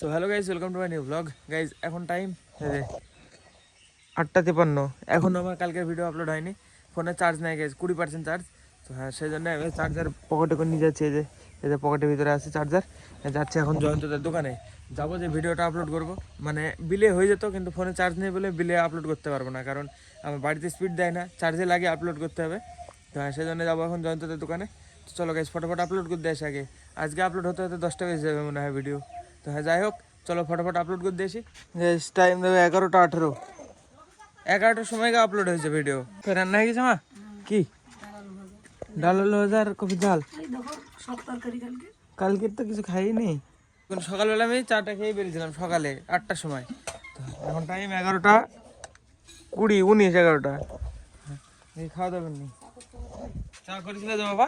So hello guys, welcome to my new blog. Guys এখন time 8:53। এখনও আমার কালকের ভিডিও আপলোড হয়নি। ফোনে চার্জ নেই গাইজ, 20% চার্জ। তো হ্যাঁ, সেই জন্য আমি চার্জার পকেটে করে নিয়ে যাচ্ছি। এই যে পকেটের ভিতরে আছে চার্জার। যাচ্ছি এখন জয়ন্তদের দোকানে, যাবো যে ভিডিওটা আপলোড করব। মানে বিলে হয়ে যেত, কিন্তু ফোনে চার্জ নেই বলে বিলে আপলোড করতে পারবো না, কারণ আমার বাড়িতে স্পিড দেয় না, চার্জে লাগে আপলোড করতে হবে। তো হ্যাঁ, সেই জন্য যাবো এখন জয়ন্তদের দোকানে। তো চলো গাইজ, ফটোফট আপলোড করতে আসি আগে। আজকে আপলোড হতে হতে 10টা বেজে যাবে মনে হয় ভিডিও। তো হ্যাঁ, যাই হোক, চলো ফটোফট আপলোড করে দিয়েছি। টাইম দেবে 11টা 18। 11টার সময় আপলোড হয়েছে ভিডিও। তো রান্না হয়ে গেছে মা? কি ডাল আলু ভাজা আর কফি ঝাল? কালকের তো কিছু খাইনি। সকালবেলা আমি চাটা খেয়ে বেরিয়েছিলাম সকালে 8টার সময়। তো এখন টাইম 11টা 20, 19, 11টা। খাওয়া দাওয়া করিনি। চা করেছিল যে বাবা?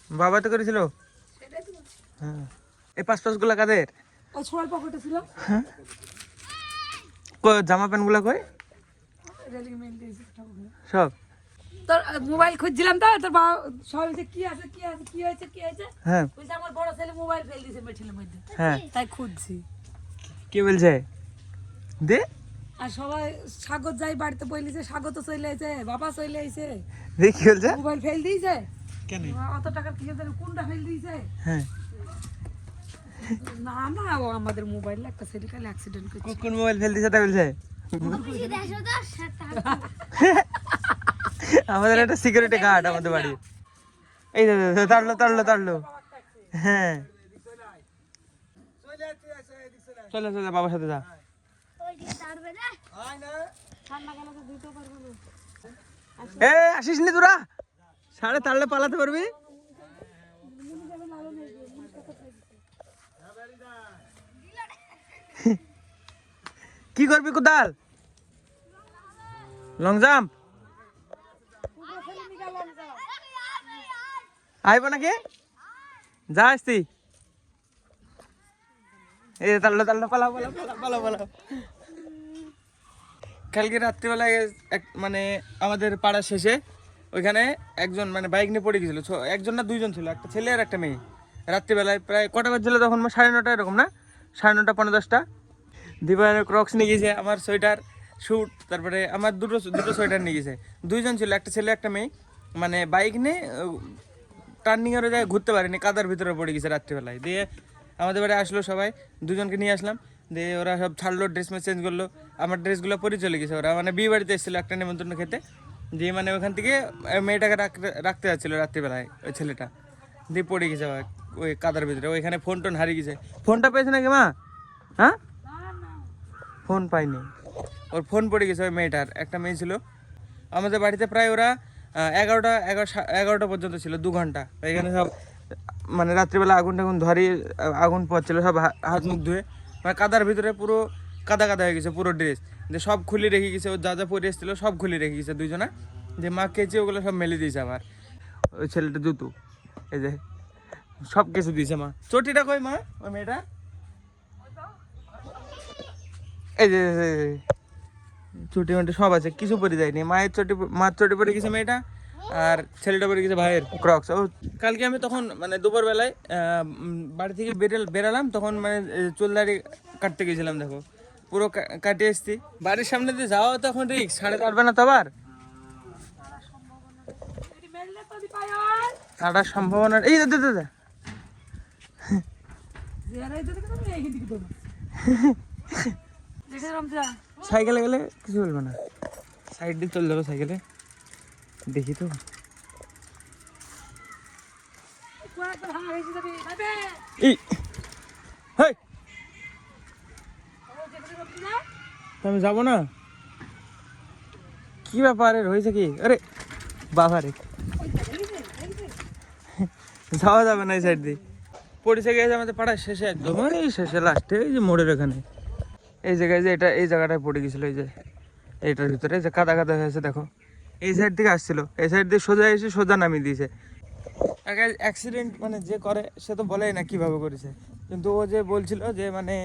বাবা তো করেছিল। হ্যাঁ, এই পাঁচ গুলা কাদের? হ্যাঁ, জামা প্যান্ট গুলা কই সব? তোর মোবাইল খুঁজছিলাম তো, তোর বাবা সব কি আছে কি আছে কি হয়েছে কি হয়েছে। হ্যাঁ, ওই যে আমার বড় ছেলে মোবাইল ফেল দিয়েছে মেঠিলের মধ্যে। হ্যাঁ, তাই খুঁজছি। কি বলছে দে? আর সবাই স্বাগত যাই বাড়িতে বলিছে, স্বাগত চলে আইছে, বাবা চলে আইছে। দে কি বলছে? মোবাইল ফেল দিয়েছে কেন? অত টাকার কি জানি কোনটা ফেল দিয়েছে। হ্যাঁ, না না, ও আমাদের মোবাইল একটা ছেলে কাল অ্যাক্সিডেন্ট করেছে। কোন মোবাইল ফেল দিছে তা বলছে? আমাদের একটা সিকিউরিটি গার্ড আমাদের বাড়ি। এই তাড়লো। হ্যাঁ, চলে বাবার সাথে যা। এ আসিস নি তোরা, সাড়ে তাড়লে পালাতে পারবি? কি করবি কোদাল? লং জাম্প আইব নাকি? যা আসতি। এই তাড়লো পালাও। কালকে রাত্রিবেলায় মানে আমাদের পাড়ার শেষে ওইখানে একজন মানে বাইক নিয়ে পড়ে গেছিল। একজন না দুইজন ছিল, একটা ছেলে আর একটা মেয়ে। রাত্রিবেলায় প্রায় কটা বাজছিল তখন? 9:30 এরকম না, 9:30 পৌনে 10টা। দিবানের ক্রক্স নিয়ে গেছে, আমার সোয়েটার স্যুট, তারপরে আমার দুটো সোয়েটার নিয়ে গেছে। দুইজন ছিল, একটা ছেলে একটা মেয়ে। মানে বাইক নিয়ে টার্নিংয়ের জায়গায় ঘুরতে পারেনি, কাদার ভিতরে পড়ে গেছে রাত্রিবেলায়। দিয়ে আমাদের বাড়ি আসলো সবাই, দুজনকে নিয়ে আসলাম। দিয়ে ওরা সব ছাড়লো, ড্রেস চেঞ্জ করলো। আমার ড্রেসগুলো পরে চলে গেছে। ওরা মানে বিয়ে বাড়িতে এসেছিলো একটা নেমন্তন্ন খেতে। দিয়ে মানে ওখান থেকে মেয়েটাকে রাখতে যাচ্ছিলো রাত্রিবেলায়, ওই ছেলেটা। দিয়ে পড়ে গেছে আবার ওই কাদার ভিতরে। ওইখানে ফোন টোন হারিয়ে গেছে। ফোনটা পেয়েছে নাকি মা? হ্যাঁ, ফোন পাইনি। ওর ফোন পড়ে গেছে ওই মেয়েটার। একটা মেয়ে ছিল আমাদের বাড়িতে, প্রায় ওরা 11টা পর্যন্ত ছিল, 2 ঘন্টা। এখানে সব মানে রাত্রিবেলা আগুন ধরিয়ে আগুন পোয়াচ্ছিল, সব হাত মুখ ধুয়ে। মানে কাদার ভিতরে পুরো কাদা হয়ে গেছে পুরো ড্রেস। যে সব খুলে রেখে গেছে, ও যা পরে এসেছিলো সব খুলে রেখে গেছে দুইজনা। যে মা খেয়েছে ওগুলো সব মেলে দিয়েছে আবার। ওই ছেলেটা জুতো, এই যে সব কিছু দিয়েছে মা। চটিটা কই মা ওই মেয়েটা? এই যে চটি মটি সব আছে, কিছু পরে যায়নি। মার চটি পরে গেছে মেয়েটা, আর ছেলেটা পরে গেছে ভাইয়ের ক্রক্স। ও কালকে আমি তখন মানে দুপুরবেলায় বাড়ি থেকে বেরালাম, তখন মানে চুল দাড়ি কাটতে গেছিলাম। দেখো পুরো কাটিয়ে এসছি। বাড়ির সামনে দিয়ে যাওয়া তখন রিক্স, সাড়ে কাটবে না তো আবার কাটার সম্ভাবনা। এই দাদা সাইকেলে গেলে কিছু বলবো না, সাইড দিয়ে চলে যাবো সাইকেলে। দেখি তো আমি যাবো না। কি ব্যাপার হয়েছে কি? আরে বাবা রে, যাওয়া যাবে না এই সাইড দিয়ে। পরিচয় গেছে আমাদের পাড়ার শেষে, একদম এই শেষে লাস্টে, এই যে মোড়ের ওখানে এই জায়গায়, যে এই জায়গাটায় পড়ে গেছিলো। এই যে এইটার ভিতরে যে কাদা হয়েছে দেখো। এই সাইড থেকে আসছিল, এই সাইড দিয়ে সোজা এসে সোজা নামিয়ে দিয়েছে। অ্যাক্সিডেন্ট মানে যে করে সে তো বলেই না কিভাবে করেছে, কিন্তু ও যে বলছিল যে মানে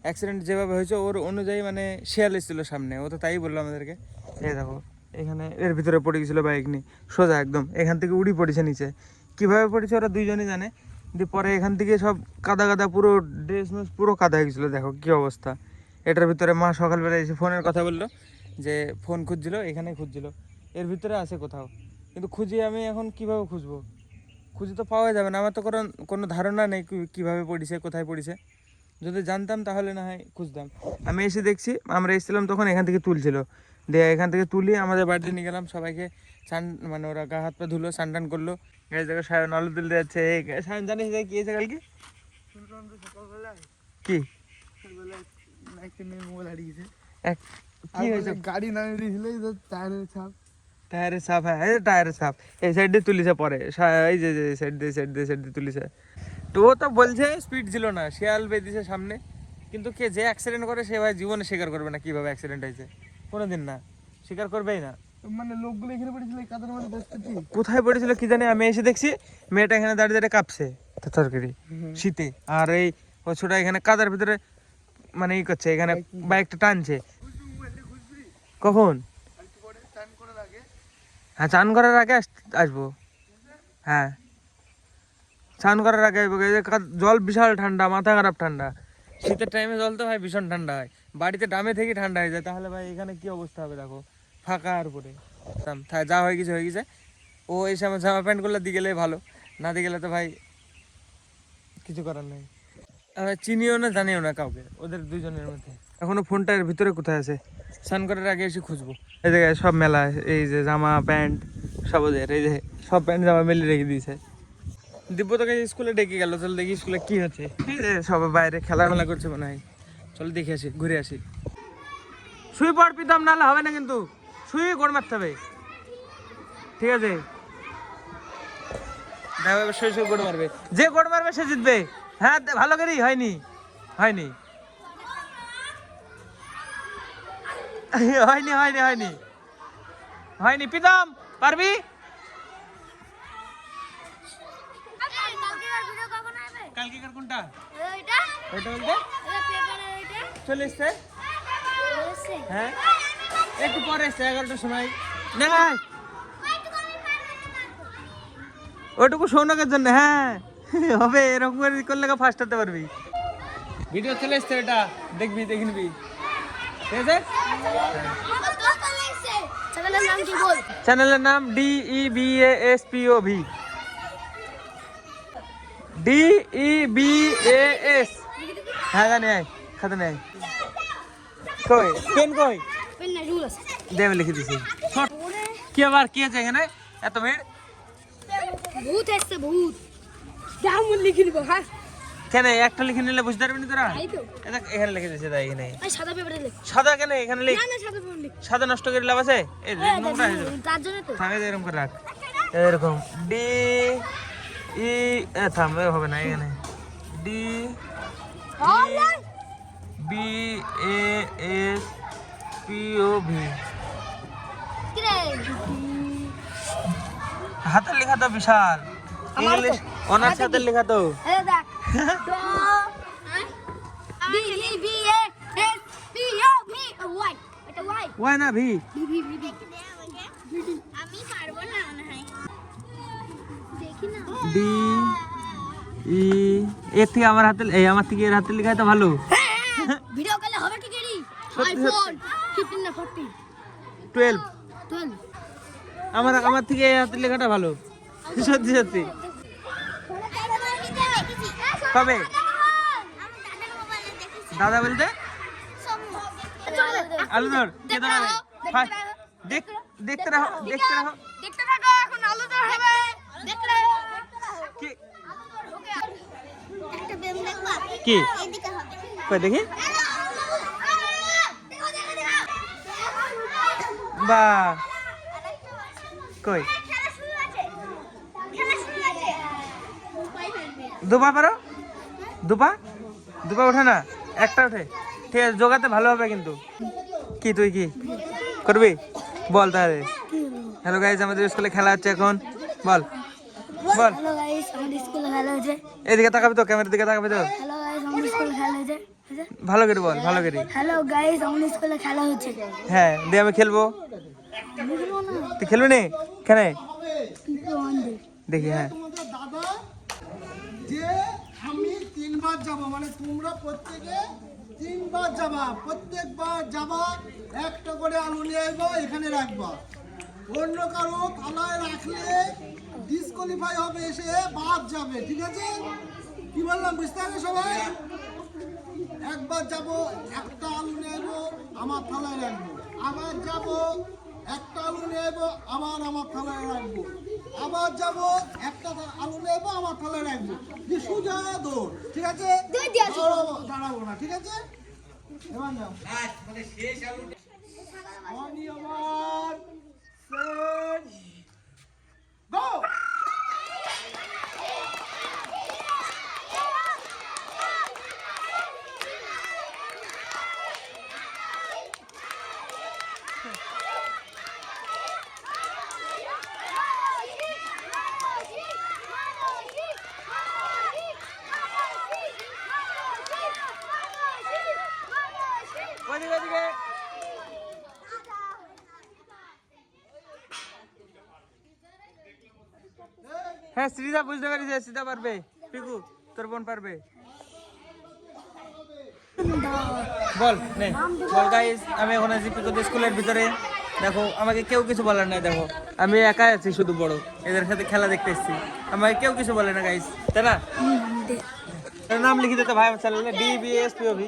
অ্যাক্সিডেন্ট যেভাবে হয়েছে ওর অনুযায়ী মানে শিয়াল এসেছিলো সামনে, ও তো তাই বললো আমাদেরকে। এই দেখো এখানে এর ভিতরে পড়ে গেছিলো বাইক নিয়ে সোজা একদম, এখান থেকে উড়ি পড়েছে নিচে। কীভাবে পড়েছে ওরা দুইজনই জানে। দিয়ে পরে এখান থেকে সব কাদা কাদা পুরো ড্রেস মেস পুরো কাদা হয়ে গেছিলো, দেখো কি অবস্থা। এটার ভিতরে মা সকালবেলা এসে ফোনের কথা বললো যে ফোন খুঁজছিল, এখানে খুঁজছিল, এর ভিতরে আছে কোথাও, কিন্তু খুঁজি আমি এখন কিভাবে খুঁজবো, খুঁজে তো পাওয়া যাবে না, আমার তো কোনো ধারণা নেই কীভাবে পড়িছে, কোথায় পড়িছে। যদি জানতাম তাহলে না হয় খুঁজতাম। আমি এসে দেখছি আমরা এসেছিলাম তখন এখান থেকে তুলছিল, দিয়ে এখান থেকে তুলি আমাদের বাড়িতে নিয়ে গেলাম, সবাইকে মানে ওরা গা হাত পা ধুলো, স্নান টান করলো। এই জায়গায় সায়ন আলু তুলতে যাচ্ছে। সায়ন জানিস কি হয়েছে কালকে? কি মোবাইল হারিয়েছে, কি হয়েছে? গাড়ি নামিয়ে দিয়েছিল, টায়ারের ছাপ। টায়ারের সাপ, হ্যাঁ এই টায়ারের সাপ এই সাইড দিয়ে তুলিছে পরে, এই যে সাইড দিয়ে তুলিছে। তো ও তো বলছে স্পিড ছিল না, শিয়াল বেঁধেছে সামনে, কিন্তু কে যে অ্যাক্সিডেন্ট করে সে ভাই জীবনে স্বীকার করবে না কিভাবে অ্যাক্সিডেন্ট হয়েছে, কোনোদিন না, স্বীকার করবেই না। মানে লোকগুলো এখানে পড়েছিল কাদের মধ্যে দেখতে, কোথায় পড়েছিল কি জানি, আমি এসে দেখছি মেয়েটা এখানে দাঁড়িয়ে দাঁড়িয়ে কাঁপছে তরকারি শীতে, আর এই ও ছোটা এখানে কাদার ভিতরে মানে ই করছে, এখানে বাইকটা টানছে। কখন? হ্যাঁ চান করার আগে আসবো, হ্যাঁ স্নান করার আগে আসবো। জল বিশাল ঠান্ডা, মাথা খারাপ ঠান্ডা, শীতের টাইমে জল তো ভাই ভীষণ ঠান্ডা হয়, বাড়িতে ডামে থেকে ঠান্ডা হয়ে যায়, তাহলে ভাই এখানে কি অবস্থা হবে দেখো, ফাঁকা আর পরে যা হয়ে গেছে। ও এই সময় জামা প্যান্ট গুলো দিয়ে গেলে ভালো, না দিয়ে গেলে তো ভাই কিছু করার নেই। চিনিও না জানিও না কাউকে ওদের দুজনের মধ্যে। এখনো ফোনটার ভিতরে কোথায় আছে, স্নান করার আগে এসে খুঁজবো। এই জায়গায় সব মেলা, এই যে জামা প্যান্ট সব ওদের, এই যে সব প্যান্ট জামা মেলে রেখে দিয়েছে। দিব্য তোকে স্কুলে ডেকে গেল, চল দেখি স্কুলে কি হচ্ছে। সব বাইরে খেলামেলা করছে মনে হয়, চল দেখে আসি, ঘুরে আসি। শুয়ে পড় পিতাম, নাহলে হবে না, কিন্তু শুয়ে গোড় মারতে হবে, ঠিক আছে? শুয়ে গোড় মারবে, যে গোড় মারবে সে জিতবে। হ্যাঁ ভালো করেই হয়নি হয়নি হয়নি হয়নি হয়নি হয়নি প্রীতম পারবি? কালকেকার কোনটা? ওইটা বলতে চলে এসছে, হ্যাঁ একটু পরে এসছে, 11টার সময় না, ওইটুকু সৌনকের জন্য, হ্যাঁ হবে, এরকম করে করলে ফার্স্ট হতে পারবি। ভিডিও চলে এসছে, ওটা দেখবি, দেখে নিবি, ঠিক আছে? চ্যানেলের নাম DEBASPOV, DEBAS, হ্যাঁ জানি, খাতে নেই, কই পেন কই দেবে, লিখে দিছি। কি আবার কি আছে এখানে এত ভিড়? ভূত আসছে, ভূত কেমন লিখে নিব? হ্যাঁ কেন একটা লিখে নিলে বুঝতে পারবি না তোরা? এই তো এখানে লিখে দিয়েছে, তাই এখানে সাদা পেপারে লিখ। সাদা কেন এখানে লিখ, না না সাদা পেপারে লিখ, সাদা নষ্ট করে লাভ আছে? এই নোংরা হয়ে যাবে, তার জন্য তো থামে এরকম করে রাখ, এরকম থাম, হবে না, এখানে DEBASPOV, হাতের লেখা তো বিশাল, ইংলিশ অনার্স হাতের লেখা তো। এই দেখ DEBASPOV, ওয়াই এটা ওয়াই, ওয়াই না ভি, আমি পারবো না মনে হয়, দেখি না। এর থেকে আমার হাতে, এই আমার থেকে এর হাতে লেখা তো ভালো। ভিডিও কলে হবে কি গেরি? সত্যি আইফোন 15 না 14 12, 12 আমার থেকে এই হাতের লেখাটা ভালো, সত্যি সত্যি। কবে দাদা বলতে আলু ধর, কে দাঁড়াবে? দেখতে রাখো, দেখতে রাখো, দেখতে থাকো, এখন আলু দর হবে, দেখতে রাখো। কি একটা বেম দেখবা, কি এদিকে হবে। কই দেখি, বাহ কই খেলা শুরু আছে, খেলা শুরু আছে। দুপা পারো, দুপা ওঠে না, একটা ওঠে, ঠিক আছে জোগাতে ভালো হবে কিন্তু। কি তুই কি করবি বল তাহলে? হ্যালো গাইজ, আমাদের স্কুলে খেলা হচ্ছে এখন, বল বল। হ্যালো গাইস, আমাদের স্কুলে খেলা হচ্ছে। এদিকে তাকাবি তো, ক্যামেরার দিকে তাকাবি তো, হ্যালো গাইস, আমাদের স্কুলে খেলা হচ্ছে। ভালো করে বল, ভালো করে। হ্যালো গাইস, আমাদের স্কুলে খেলা হচ্ছে। হ্যাঁ দিয়ে আমি খেলবো, তুই খেলবি নি কেন? দেখি, হ্যাঁ যে আমি 3 বার যাব, মানে তোমরা প্রত্যেকে 3 বার যাবা, প্রত্যেকবার যাবা একটা করে আলু নিয়ে আসবো, এখানে রাখবা। অন্য কারো থালায় রাখলে ডিসকোয়ালিফাই হবে, এসে বাদ যাবে, ঠিক আছে? কি বললাম বুঝতে হবে সবাই? একবার যাব একটা আলু নেব, আমার থালায় রাখবো, আবার যাব একটা আলু নেব, আবার আমার থালায় রাখবো, আবার যাব একটা আলু নেব, আমার থালায় রাখবো, যে সোজা দৌড়, ঠিক আছে? দাঁড়াবো না, ঠিক আছে? এবার যাও অনিয়মান সেট গো। ওদিকে ওদিকে হ্যাঁ শ্রীদা বুঝতে পারিস, শ্রীদা পারবে, পিকু তোর বোন পারবে। বল নে বল গাইস, আমি এখন আছি পিকুদের স্কুলের ভিতরে। দেখো আমাকে কেউ কিছু বলার নাই, দেখো আমি একাই আছি শুধু বড়, এদের সাথে খেলা দেখতে এসেছি, আমাকে কেউ কিছু বলে না গাইস, তাই না? এর নাম লিখে দিতে ভাই চ্যানেলে DBSPOV।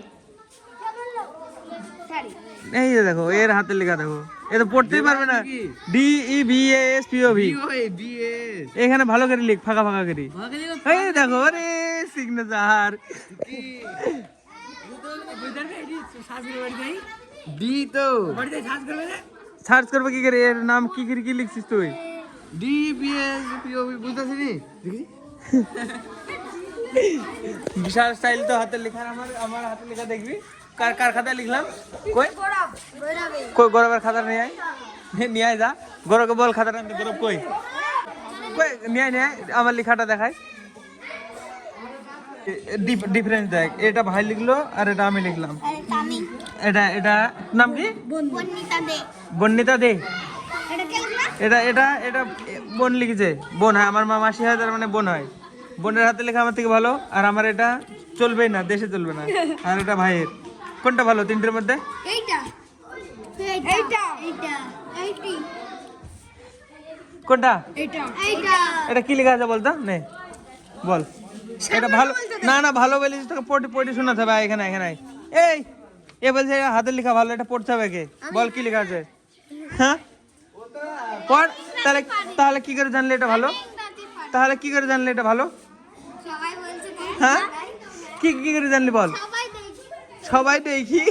এই যে দেখো এর হাতে লেখা, দেখো এ তো পড়তেই পারবে না, DEBASPOV। এখানে ভালো করে লিখ, ফাঁকা ফাঁকা করে। এই দেখো আরে সিগনেচার ডি তো সার্চ করবে কি করে, এর নাম কি করে কি লিখছিস তুই? DBSPOV বুঝতেছিস নি? বিশাল স্টাইল তো হাতে লেখা, আমার হাতে লেখা দেখবি কার কার খাতা লিখলাম। কই কই গৌরবের খাতা নিয়ে আয়, নিয়ে আয় যা, গৌরবকে বল খাতাটা আনতে। গৌরব কই কই নিয়ে আয়, নিয়ে আয়, আমার লেখাটা দেখায়। ডিফারেন্স দেখ, এটা ভাই লিখলো আর এটা আমি লিখলাম। এটা এটা নাম কি? বন্নিতা দে। এটা এটা এটা বোন লিখেছে, বোন হয়, আমার মা মাসি হয়, তার মানে বোন হয়। বোনের হাতে লেখা আমার থেকে ভালো, আর আমার এটা চলবেই না, দেশে চলবে না। আর এটা ভাইয়ের, কোনটা ভালো তিনটের মধ্যে? কোনটা? এটা কি লেখা আছে বলতো নে বল। এটা ভালো না, না ভালো বলিস তোকে পড়ে পড়ে শোনাতে হবে। এখানে এখানে এই এ বলছে হাতের লেখা ভালো, এটা পড়তে হবে কে? বল কি লেখা আছে? হ্যাঁ পড়। তাহলে তাহলে কি করে জানলে এটা ভালো? তাহলে কি করে জানলে এটা ভালো? হ্যাঁ কি কি করে জানলি বল? সবাই দেখি।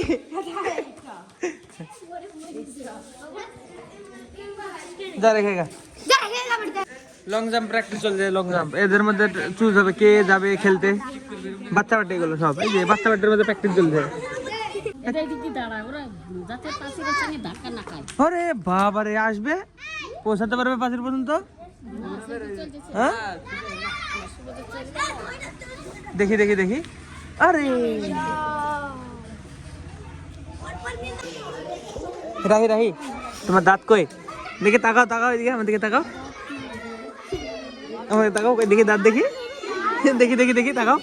যা রেখে গা। লং জাম্প প্র্যাকটিস চলছে, লং জাম্প। এদের মধ্যে চুজ হবে কে যাবে খেলতে। বাচ্চা বাচ্চা এগুলো সব, এই যে বাচ্চা বাচ্চার মধ্যে প্র্যাকটিস চলছে। আরে বাবা রে, আসবে পৌঁছাতে পারবে পাশের পর্যন্ত? হ্যাঁ দেখি দেখি দেখি। আরে রাহি রাহি, তোমার দাঁত কই? দেখি তাকাও তাকাও, এদিকে আমার দিকে তাকাও, আমাকে তাকাও, দেখি দাঁত দেখি, দেখি দেখি দেখি তাকাও।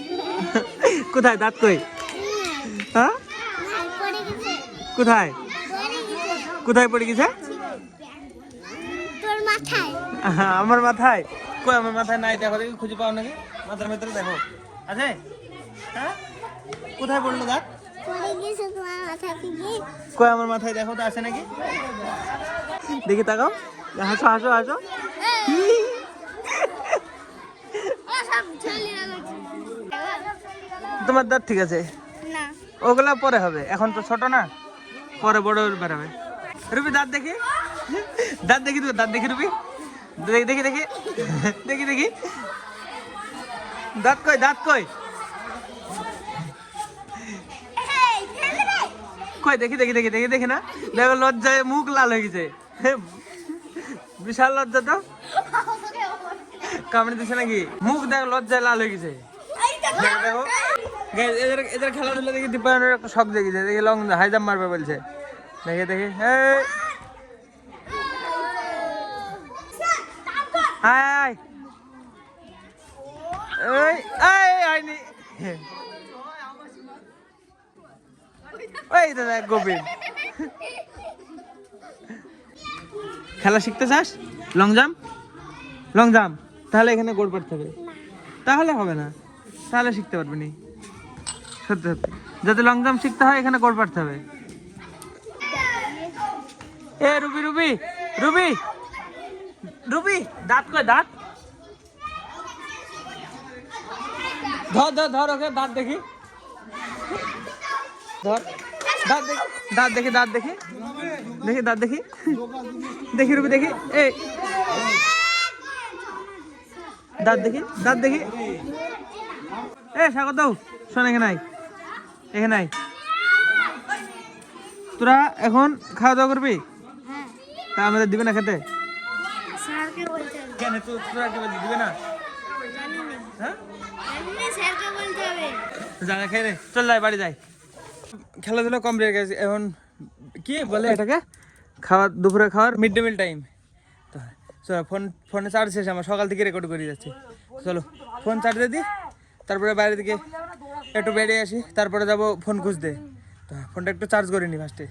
কোথায় দাঁত কই? হ্যাঁ কোথায় কোথায় পড়ে গেছে? আমার মাথায় কই? আমার মাথায় নাই, দেখো দেখি খুঁজে পাও নাকি মাথার ভেতরে, দেখো আছে? হ্যাঁ কোথায় পড়লো দাঁত? কই আমার মাথায় দেখো তো আছে নাকি, দেখি তাকাও, হাসো হাসো হাসো। তোমার দাঁত ঠিক আছে, ওগুলা পরে হবে, এখন তো ছোট না, পরে বড় বেরোবে। রুবি দাঁত দেখি, দাঁত দেখি, তো দাঁত দেখি রুবি, দেখি দেখি দেখি দেখি দেখি দাঁত কই? দাঁত কই? কই দেখি দেখি দেখি দেখি দেখি না, দেখো লজ্জায় মুখ লাল হয়ে গেছে, বিশাল লজ্জা তো, কামড়ে দিছে নাকি? মুখ দেখ লজ্জায় লাল হয়ে গেছে। দেখো এদের এদের খেলাধুলা দেখি দীপায়নের একটা শখ দেখেছে, দেখি লং হাই জাম্প মারবে বলছে, দেখি দেখি। হাই এই আইনি ওই দাদা গোবিন খেলা শিখতে চাস লং জাম্প তাহলে এখানে গোল পাড়তে হবে তাহলে হবে না তাহলে শিখতে পারবি না সত্যি সত্যি যাতে লং জাম্প শিখতে হয় এখানে গোল পাড়তে হবে এ রুবি রুবি রুবি রুবি দাঁত কই দাঁত ধর ধর ধর ওকে দাঁত দেখি ধর দাঁত দেখি দাঁত দেখি দাঁত দেখি দেখি রুবি দেখি এই দাঁত দেখি এ স্বাগত শোন এখানে আয় তোরা এখন খাওয়া দাওয়া করবি তা আমাদের দিবে না খেতে স্যারকে বলতে হবে কেন তোরা কি বলছিস দিবে না জানি না হ্যাঁ স্যারকে বলতে হবে জানা খেয়ে নে চল যাই বাড়ি যাই খেলাধুলা কম রেখে গেছে এখন কি বলে এটাকে দুপুরে খাওয়ার মিড ডে মিল টাইম তো চলো ফোনে চার্জ শেষ আমার সকাল থেকে রেকর্ড করে যাচ্ছি চলো ফোন চার্জ দিয়ে দিই তারপরে বাইরে থেকে একটু বেরিয়ে আসি তারপরে যাবো ফোন খুঁজতে তো ফোনটা একটু চার্জ করে নি ফার্স্টে